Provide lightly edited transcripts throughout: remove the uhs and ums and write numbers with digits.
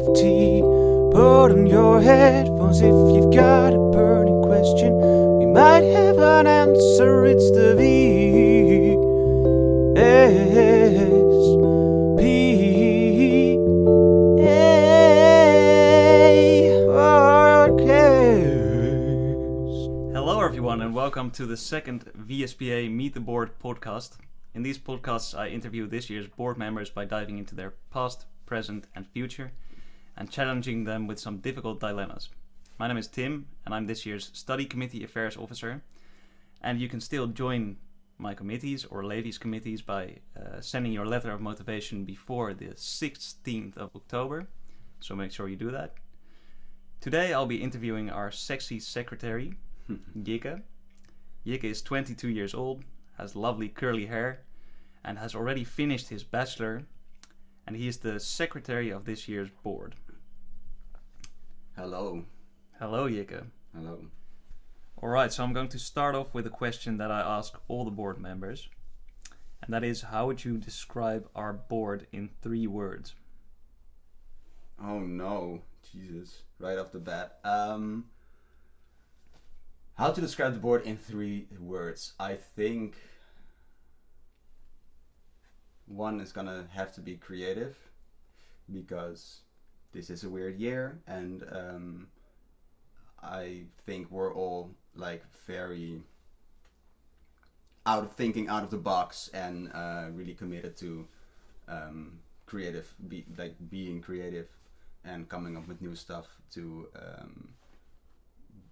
of tea. Put on your headphones if you've got a burning question. We might have an answer, it's the VSPA podcast. Hello everyone and welcome to the second VSPA Meet the Board podcast. In these podcasts I interview this year's board members by diving into their past, present and future and challenging them with some difficult dilemmas. My name is Tim and I'm this year's Study Committee Affairs Officer, and you can still join my committees or ladies committees by sending your letter of motivation before the 16th of October, so make sure you do that. Today I'll be interviewing our sexy secretary, Jikke. Jikke is 22 years old, has lovely curly hair and has already finished his bachelor, and he is the secretary of this year's board. Hello. Hello, Jikke. Hello. Alright, so I'm going to start off with a question that I ask all the board members, and that is, how would you describe our board in 3 words? Oh no, Jesus, right off the bat. How to describe the board in 3 words? I think one is gonna have to be creative, because this is a weird year, and I think we're all like very out of the box and really committed to being creative and coming up with new stuff to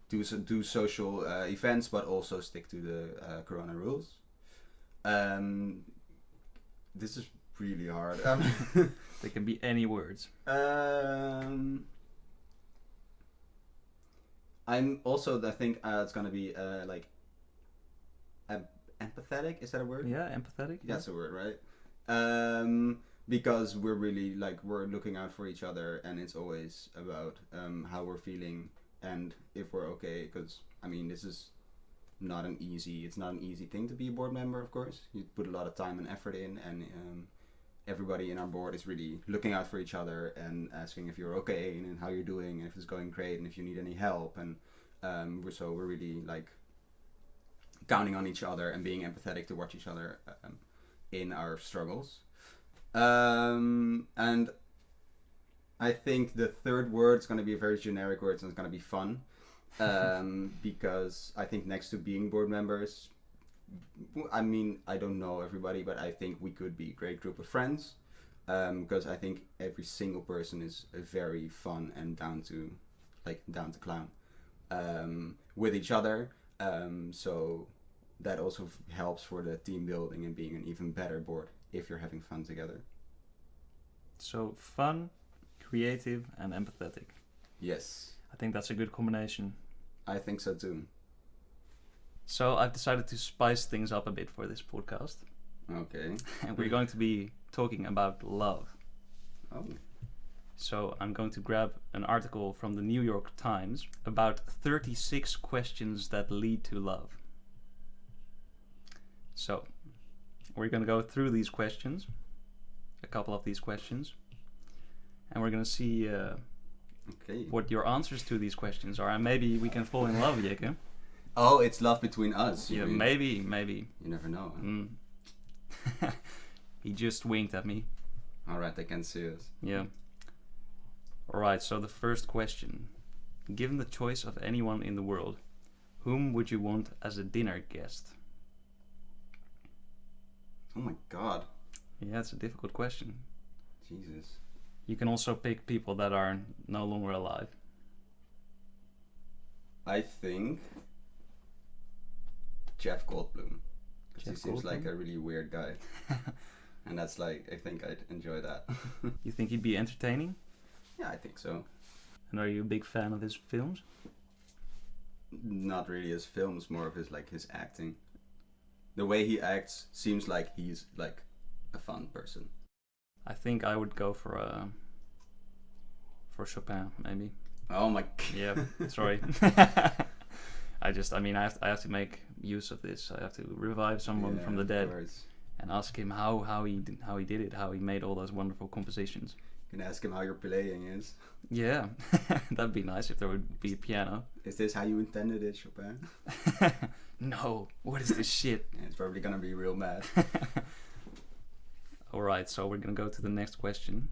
do social events, but also stick to the Corona rules. This is really hard. They can be any words. I'm also, I think it's gonna be like empathetic. Is that a word? Yeah, empathetic. That's a word, right? Because we're really we're looking out for each other, and it's always about how we're feeling and if we're okay. Because I mean, this is not an easy thing to be a board member. Of course, you put a lot of time and effort in, and everybody in our board is really looking out for each other and asking if you're okay and how you're doing and if it's going great and if you need any help. And we're really like counting on each other and being empathetic to watch each other in our struggles. And I think the third word is going to be a very generic word, and it's going to be fun. Because I think next to being board members, I mean, I don't know everybody, but I think we could be a great group of friends. Because I think every single person is very fun and down to clown with each other. So that also helps for the team building and being an even better board if you're having fun together. So fun, creative and empathetic. Yes. I think that's a good combination. I think so too. So I've decided to spice things up a bit for this podcast. Okay. And we're going to be talking about love. Oh. So I'm going to grab an article from the New York Times about 36 questions that lead to love. So we're going to go through these questions, a couple of these questions, and we're going to see what your answers to these questions are, and maybe we can fall in love, Jikke. Oh, it's love between us. Yeah, maybe. You never know. Huh? He just winked at me. Alright, I can see us. Yeah. Alright, so the first question. Given the choice of anyone in the world, whom would you want as a dinner guest? Oh my god. Yeah, it's a difficult question. Jesus. You can also pick people that are no longer alive. I think Jeff Goldblum. Because he seems like a really weird guy. And that's I think I'd enjoy that. You think he'd be entertaining? Yeah, I think so. And are you a big fan of his films? Not really his films, more of his acting. The way he acts seems like he's a fun person. I think I would go for Chopin, maybe. Oh my. Yeah, sorry. I have to make use of this. I have to revive someone from the dead. and ask him how he did it, how he made all those wonderful compositions. You can ask him how your playing is. Yeah, that'd be nice if there would be a piano. Is this how you intended it, Chopin? No, what is this shit? Yeah, it's probably gonna be real mad. Alright, so we're gonna go to the next question.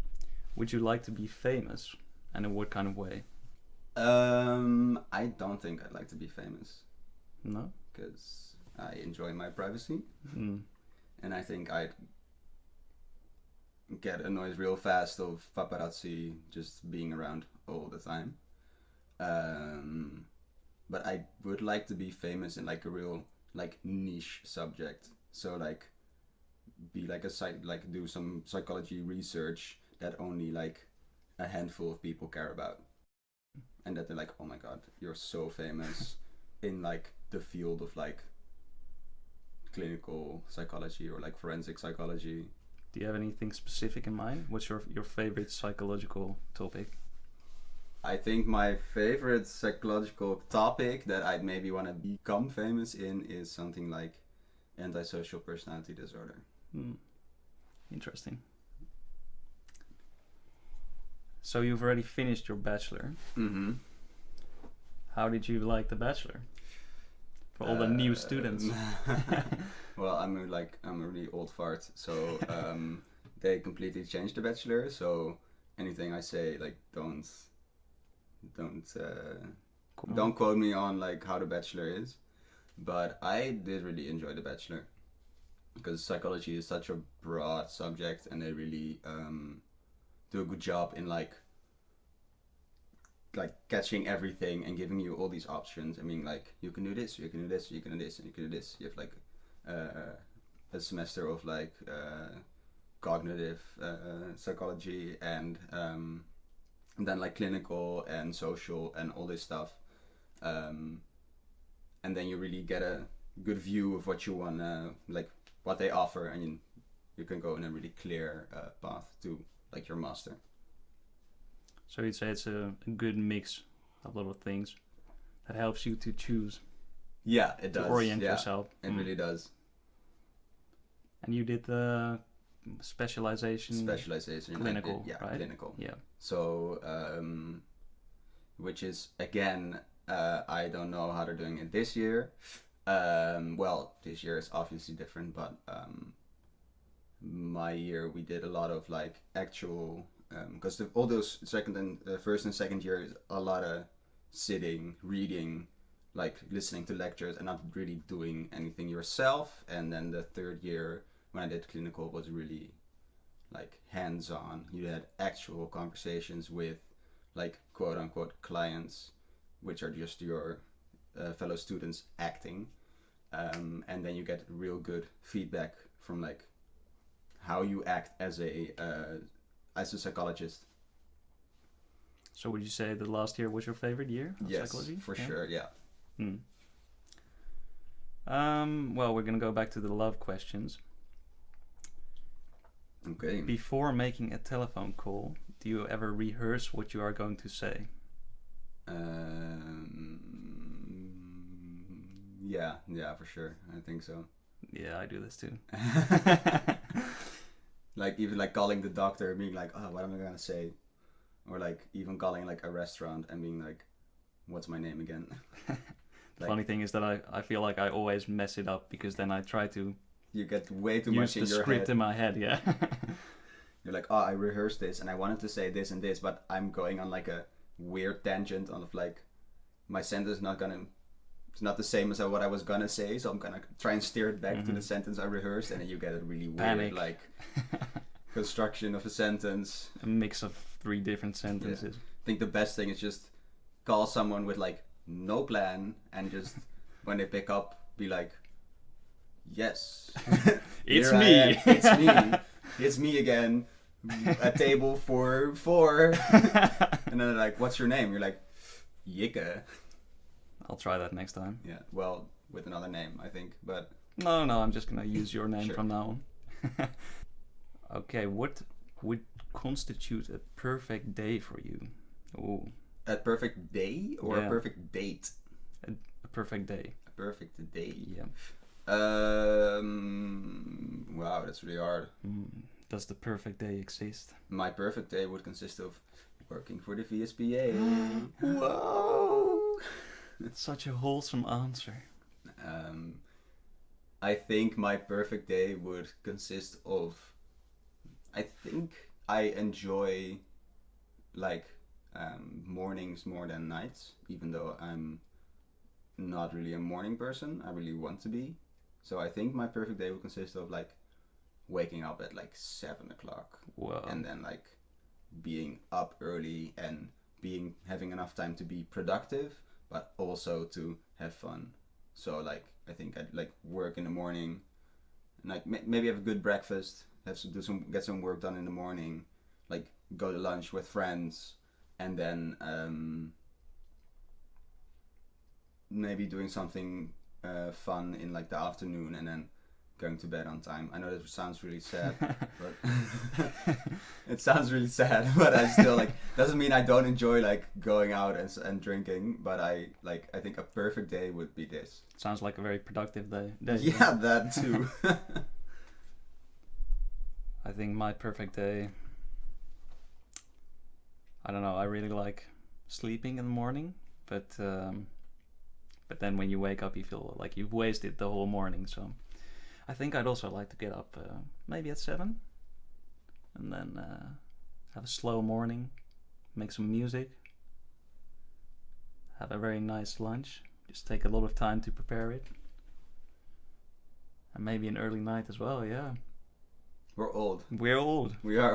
Would you like to be famous? And in what kind of way? I don't think I'd like to be famous. No? Because I enjoy my privacy. Mm. And I think I'd get annoyed real fast of paparazzi just being around all the time. But I would like to be famous in like a real like niche subject. So like be like do some psychology research that only like a handful of people care about. And that they're like, oh my god, you're so famous in like the field of like clinical psychology or like forensic psychology. Do you have anything specific in mind? What's your favorite psychological topic? I think my favorite psychological topic that I'd maybe want to become famous in is something like antisocial personality disorder. Interesting. So you've already finished your bachelor. Mm-hmm. How did you like the bachelor? For all the new students. Well, I'm a really old fart, so they completely changed the bachelor. So anything I say, like, don't quote me on like how the bachelor is. But I did really enjoy the bachelor because psychology is such a broad subject, and they really do a good job in like catching everything and giving you all these options. I mean, like, you can do this, you can do this, you can do this, and you can do this. You have like a semester of like cognitive psychology and then like clinical and social and all this stuff. And then you really get a good view of what you want, like what they offer, and you can go in a really clear path to like your master. So you'd say it's a good mix of a lot of things that helps you to choose. Yeah, it does. To orient yourself. It really does. And you did the specialization clinical, right? Clinical. Yeah. So, which is again, I don't know how they're doing it this year. Well, this year is obviously different, but my year we did a lot of like actual, because all those first and second year is a lot of sitting, reading, like listening to lectures and not really doing anything yourself. And then the third year when I did clinical was really like hands-on. You had actual conversations with like quote unquote clients, which are just your fellow students acting, and then you get real good feedback from like how you act as a psychologist. So would you say the last year was your favorite year of psychology? Yes, for sure, yeah. Well, we're gonna go back to the love questions. Okay. Before making a telephone call, do you ever rehearse what you are going to say? Yeah, for sure. I think so. Yeah, I do this too. Like even like calling the doctor and being like, oh, what am I gonna say? Or like even calling like a restaurant and being like, what's my name again? The funny thing is that I feel like I always mess it up because then I try to you get way too use much in the your script head. in my head, yeah. You're like, oh, I rehearsed this and I wanted to say this and this, but I'm going on like a weird tangent on like my sentence it's not the same as what I was gonna say, so I'm gonna try and steer it back to the sentence I rehearsed, and then you get a really Panic. weird like construction of a sentence. A mix of 3 different sentences. Yeah. I think the best thing is just call someone with like no plan and just when they pick up be like, yes, It's me. It's me again, a table for 4. And then they're like, what's your name? You're like, Jikke. I'll try that next time. Yeah, well, with another name, I think, but No, I'm just gonna use your name Sure. from now on. Okay, what would constitute a perfect day for you? Ooh, a perfect day or Yeah. a perfect date? a perfect day. A perfect day. Yeah. Wow, that's really hard. Does the perfect day exist? My perfect day would consist of working for the VSPA. Whoa! Such a wholesome answer. I think my perfect day would consist of... I think I enjoy like mornings more than nights, even though I'm not really a morning person. I really want to be. So I think my perfect day would consist of like waking up at like 7 o'clock. Whoa. And then like being up early and having enough time to be productive, but also to have fun. So like I think I'd like work in the morning, and like maybe have a good breakfast, get some work done in the morning, like go to lunch with friends, and then maybe doing something fun in like the afternoon, and then going to bed on time. I know that sounds really sad, but it sounds really sad, but I still like, doesn't mean I don't enjoy like going out and drinking, but I think a perfect day would be this. Sounds like a very productive day. Yeah, that too. I think my perfect day, I don't know, I really like sleeping in the morning, but then when you wake up you feel like you've wasted the whole morning, so I think I'd also like to get up maybe at 7 and then have a slow morning, make some music, have a very nice lunch, just take a lot of time to prepare it, and maybe an early night as well. Yeah, we're old. We are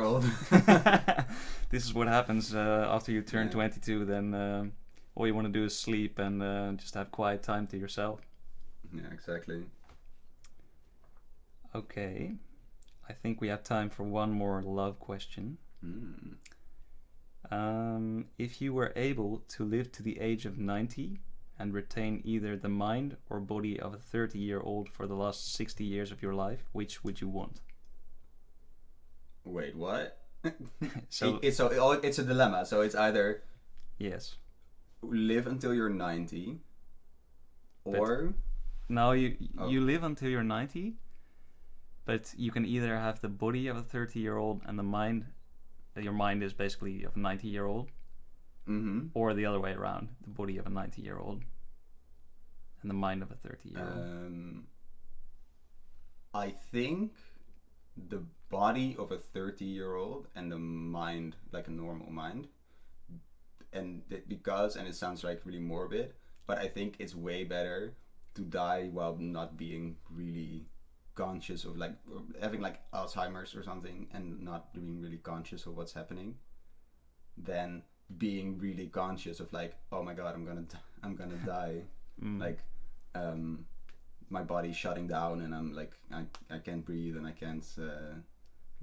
old. This is what happens after you turn 22. Then all you want to do is sleep and just have quiet time to yourself. Yeah, exactly. Okay, I think we have time for one more love question. If you were able to live to the age of 90 and retain either the mind or body of a 30-year-old for the last 60 years of your life, which would you want? Wait, what? So it's a dilemma. So it's either yes, live until you're 90, or now you live until you're 90, but you can either have the body of a 30-year-old and the mind. Your mind is basically of a 90-year-old, or the other way around, the body of a 90-year-old and the mind of a 30-year-old. I think the body of a 30-year-old and the mind, like a normal mind, and it sounds like really morbid, but I think it's way better to die while not being really conscious of like having like Alzheimer's or something and not being really conscious of what's happening, than being really conscious of like, oh my god, I'm gonna die. Like my body's shutting down and I'm like I can't breathe and I can't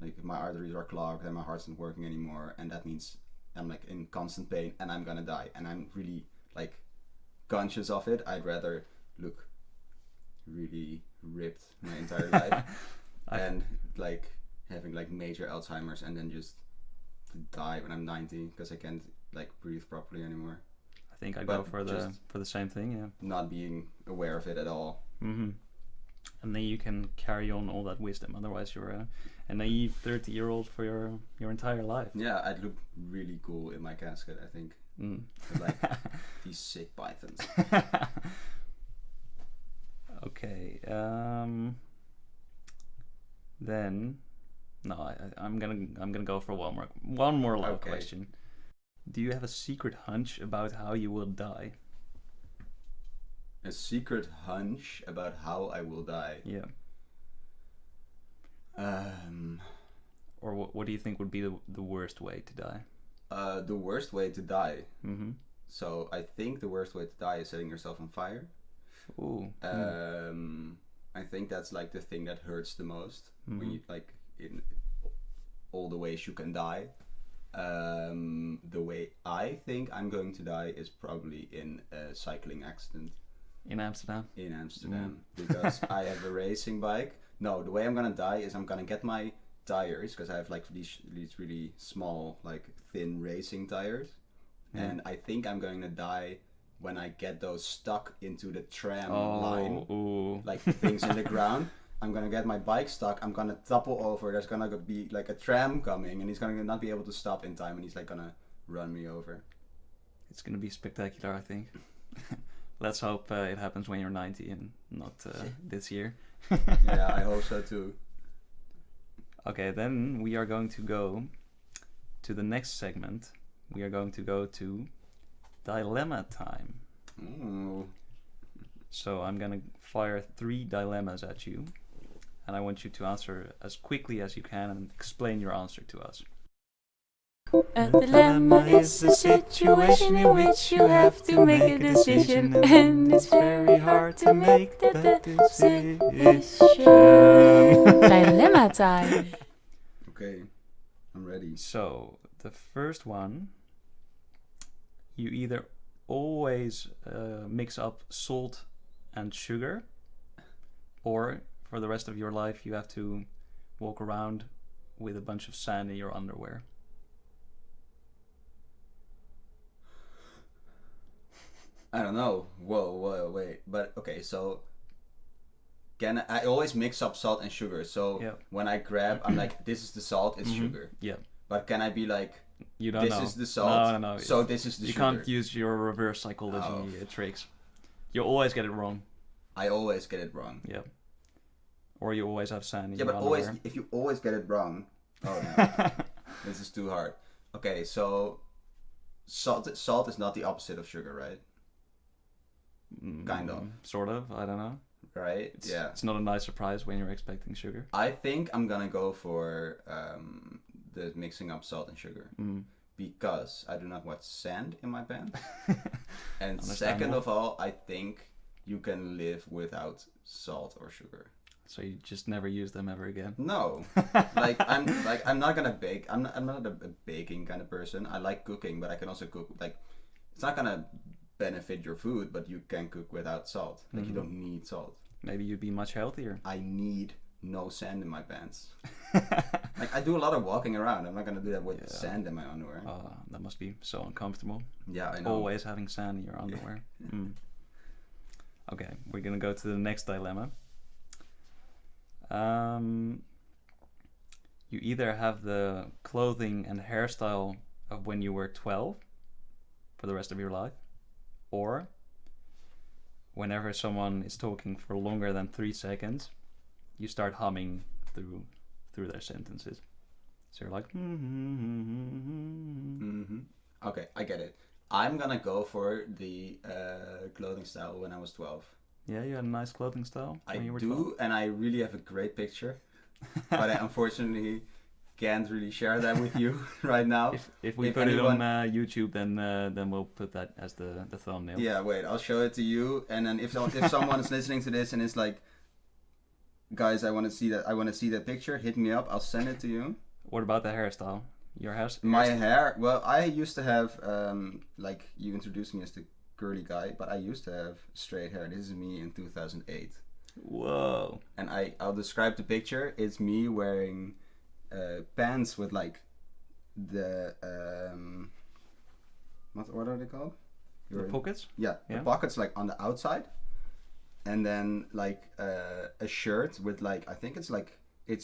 like my arteries are clogged and my heart's not working anymore, and that means I'm like in constant pain and I'm gonna die, and I'm really like conscious of it. I'd rather look really ripped my entire life and like having like major Alzheimer's and then just die when I'm 90 because I can't like breathe properly anymore. I think I'd go for the same thing. Yeah, not being aware of it at all. And then you can carry on all that wisdom. Otherwise, you're a naive 30-year-old for your entire life. Yeah, I'd look really cool in my casket, I think. Like these sick pythons. Okay. Then no, I'm gonna go for one more love question. Do you have a secret hunch about how you will die? A secret hunch about how I will die? Yeah. Or what do you think would be the worst way to die? The worst way to die. So I think the worst way to die is setting yourself on fire. Ooh. I think that's like the thing that hurts the most when you like in all the ways you can die. The way I think I'm going to die is probably in a cycling accident. In Amsterdam? In Amsterdam. Because I have a racing bike. No, the way I'm gonna die is I'm gonna get my tires, because I have like these really small, like thin racing tires. And I think I'm going to die when I get those stuck into the tram line, ooh. like things in the ground, I'm gonna get my bike stuck. I'm gonna topple over. There's gonna be like a tram coming, and he's gonna not be able to stop in time, and he's like gonna run me over. It's gonna be spectacular, I think. Let's hope it happens when you're 90 and not this year. Yeah, I hope so too. Okay, then we are going to go to the next segment. We are going to go to dilemma time. Ooh. So I'm gonna fire 3 dilemmas at you, and I want you to answer as quickly as you can and explain your answer to us. A dilemma is a situation in which you have to make a decision, and it's very hard to make that decision. Dilemma time. Okay, I'm ready. So the first one, you either always mix up salt and sugar, or for the rest of your life you have to walk around with a bunch of sand in your underwear. I don't know. Whoa, wait. But okay, so I always mix up salt and sugar. So Yep. when I grab, I'm like, this is the salt, it's sugar. Yeah. But can I be like, You don't this know. is the salt, No. so this is the You sugar? can't use your reverse psychology tricks. You always get it wrong. I always get it wrong. Yeah. Or you always have sand in Yeah, your but underwear. always, if you always get it wrong, oh no, this is too hard. Okay, so salt is not the opposite of sugar, right? Kind of. Sort of, I don't know. Right? Yeah. It's not a nice surprise when you're expecting sugar. I think I'm gonna go for the mixing up salt and sugar. Because I do not want sand in my pants. And second of all, I think you can live without salt or sugar. So you just never use them ever again. No, I'm not gonna bake. I'm not a baking kind of person. I like cooking, but I can also cook. Like, it's not gonna benefit your food, but you can cook without salt. Like, you don't need salt. Maybe you'd be much healthier. I need no sand in my pants. Like, I do a lot of walking around. I'm not gonna do that with sand in my underwear. That must be so uncomfortable. Yeah, I know. Always having sand in your underwear. Okay, we're gonna go to the next dilemma. You either have the clothing and hairstyle of when you were 12 for the rest of your life, or whenever someone is talking for longer than 3 seconds, you start humming through their sentences. So you're like, Okay, I get it. I'm gonna go for the clothing style when I was 12. Yeah, you had a nice clothing style I when you were do, 12. and I really have a great picture, but I unfortunately can't really share that with you right now. If we put it on YouTube, then we'll put that as the thumbnail. Yeah, wait, I'll show it to you, and then if someone is listening to this and is like, guys, I want to see that picture, hit me up, I'll send it to you. What about the hairstyle? Your hair? My hair, well, I used to have, like, you introduced me as the girly guy, but I used to have straight hair. This is me in 2008. Whoa. And I'll describe the picture. It's me wearing pants with like the what are they called? The pockets? Yeah, the pockets like on the outside, and then like a shirt with like, I think it's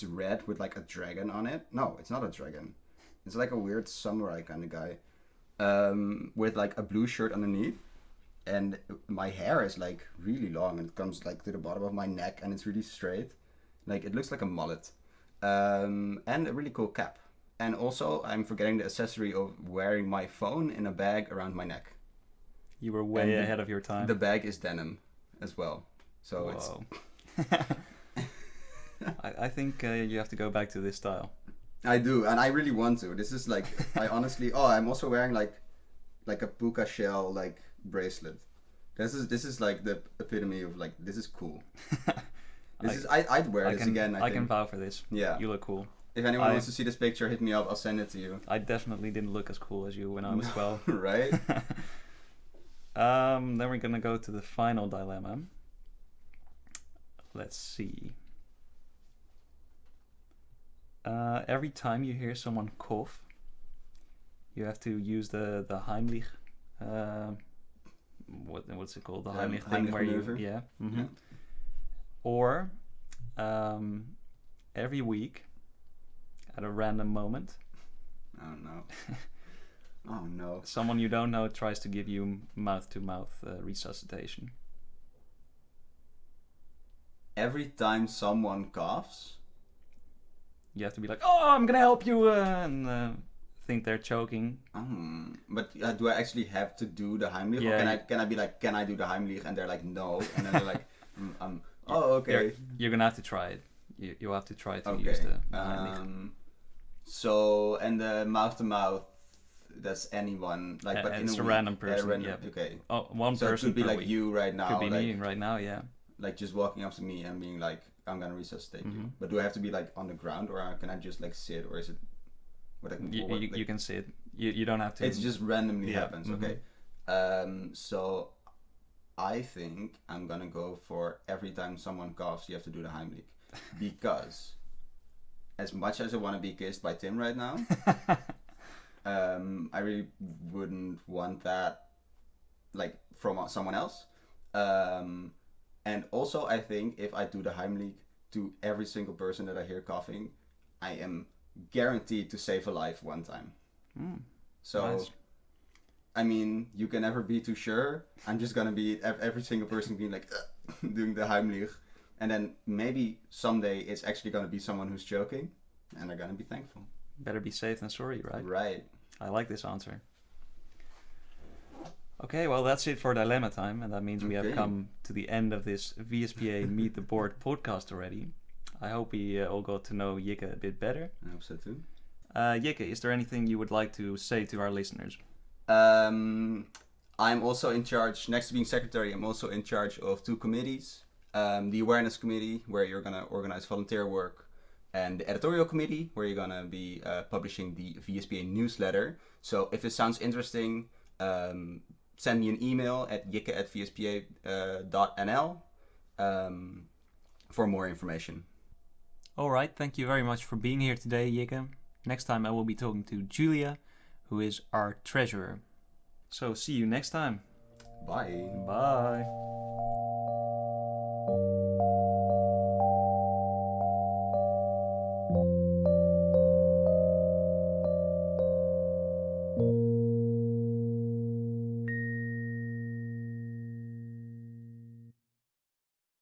red with like a dragon on it. No, it's not a dragon. It's like a weird samurai kind of guy, with like a blue shirt underneath. And my hair is like really long and it comes like to the bottom of my neck and it's really straight. Like, it looks like a mullet. And a really cool cap. And also, I'm forgetting the accessory of wearing my phone in a bag around my neck. You were way ahead of your time. The bag is denim as well. So whoa. I think you have to go back to this style. I do, and I really want to. This is like, I honestly, I'm also wearing like a puka shell like bracelet. This is like the epitome of like, this is cool. I'd wear this again. I can vouch for this. Yeah, you look cool. If anyone wants to see this picture, hit me up. I'll send it to you. I definitely didn't look as cool as you when I was 12. Right. Then we're gonna go to the final dilemma. Let's see. Every time you hear someone cough, you have to use the Heimlich what's it called? The Heimlich Heimlich thing where maneuver. you Yeah. Or every week at a random moment, Oh no. Oh no. someone you don't know tries to give you mouth-to-mouth resuscitation. Every time someone coughs, You have to be like, "Oh, I'm gonna help you," and think they're choking. but do I actually have to do the Heimlich? Yeah, Or can I be like, can I do the Heimlich? And they're like, no. And then they're like, oh, okay. You're gonna have to try it. You have to try to Okay. use the Heimlich. So, and the mouth to mouth, that's anyone. Like, but it's in a week, random person. Yeah. Okay. Oh, one So it person could be per like week. you right now. Could be like, me right now. Yeah. Like just walking up to me and being like, I'm gonna resuscitate you. But do I have to be like on the ground, or can I just like sit, or is it? You can sit. You don't have to. It just randomly happens. Mhm. Okay. So I think I'm gonna go for every time someone coughs, you have to do the Heimlich, because as much as I want to be kissed by Tim right now, I really wouldn't want that, like, from someone else. And also, I think if I do the Heimlich to every single person that I hear coughing, I am guaranteed to save a life one time. So, nice. I mean, you can never be too sure. I'm just gonna be every single person being like doing the Heimlich, and then maybe someday it's actually gonna be someone who's joking, and they're gonna be thankful. Better be safe than sorry, right? Right. I like this answer. Okay, well, that's it for Dilemma Time, and that means we have come to the end of this VSPA Meet the Board podcast already. I hope we all got to know Jikke a bit better. I hope so too. Jikke, is there anything you would like to say to our listeners? I'm also in charge, next to being secretary, I'm also in charge of 2 committees. The awareness committee, where you're going to organize volunteer work, and the editorial committee, where you're going to be publishing the VSPA newsletter. So if it sounds interesting, send me an email at jikke@vspa.nl for more information. All right, thank you very much for being here today, Jikke. Next time I will be talking to Julia, who is our treasurer. So see you next time. Bye. Bye.